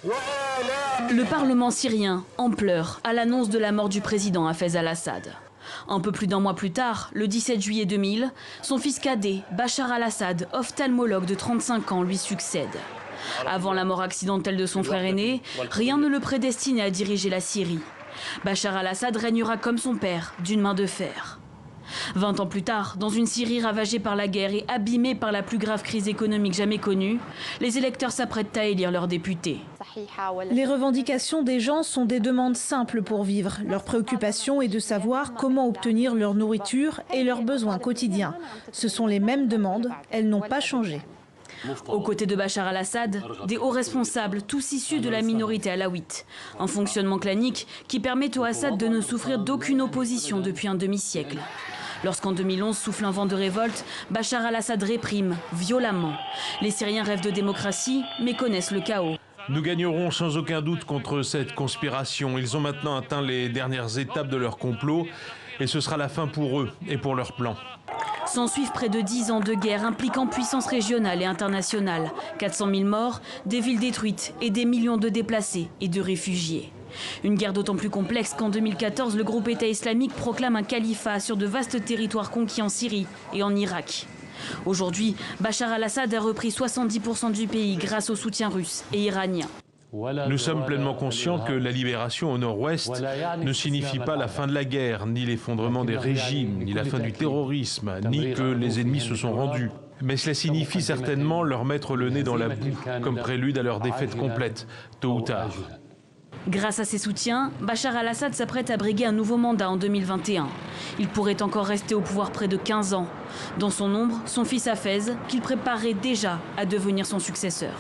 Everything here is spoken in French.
Le Parlement syrien en pleurs à l'annonce de la mort du président Hafez al-Assad. Un peu plus d'un mois plus tard, le 17 juillet 2000, son fils cadet, Bachar al-Assad, ophtalmologue de 35 ans, lui succède. Avant la mort accidentelle de son frère aîné, rien ne le prédestinait à diriger la Syrie. Bachar al-Assad régnera comme son père, d'une main de fer. 20 ans plus tard, dans une Syrie ravagée par la guerre et abîmée par la plus grave crise économique jamais connue, les électeurs s'apprêtent à élire leurs députés. Les revendications des gens sont des demandes simples pour vivre. Leur préoccupation est de savoir comment obtenir leur nourriture et leurs besoins quotidiens. Ce sont les mêmes demandes, elles n'ont pas changé. Aux côtés de Bachar al-Assad, des hauts responsables, tous issus de la minorité alaouite. Un fonctionnement clanique qui permet au Assad de ne souffrir d'aucune opposition depuis un demi-siècle. Lorsqu'en 2011 souffle un vent de révolte, Bachar al-Assad réprime violemment. Les Syriens rêvent de démocratie, mais connaissent le chaos. Nous gagnerons sans aucun doute contre cette conspiration. Ils ont maintenant atteint les dernières étapes de leur complot et ce sera la fin pour eux et pour leur plan. S'ensuivent près de 10 ans de guerre impliquant puissance régionale et internationale. 400 000 morts, des villes détruites et des millions de déplacés et de réfugiés. Une guerre d'autant plus complexe qu'en 2014, le groupe État islamique proclame un califat sur de vastes territoires conquis en Syrie et en Irak. Aujourd'hui, Bachar al-Assad a repris 70% du pays grâce au soutien russe et iranien. Nous sommes pleinement conscients que la libération au nord-ouest ne signifie pas la fin de la guerre, ni l'effondrement des régimes, ni la fin du terrorisme, ni que les ennemis se sont rendus. Mais cela signifie certainement leur mettre le nez dans la boue, comme prélude à leur défaite complète, tôt ou tard. Grâce à ses soutiens, Bachar al-Assad s'apprête à briguer un nouveau mandat en 2021. Il pourrait encore rester au pouvoir près de 15 ans. Dans son ombre, son fils Hafez, qu'il préparait déjà à devenir son successeur.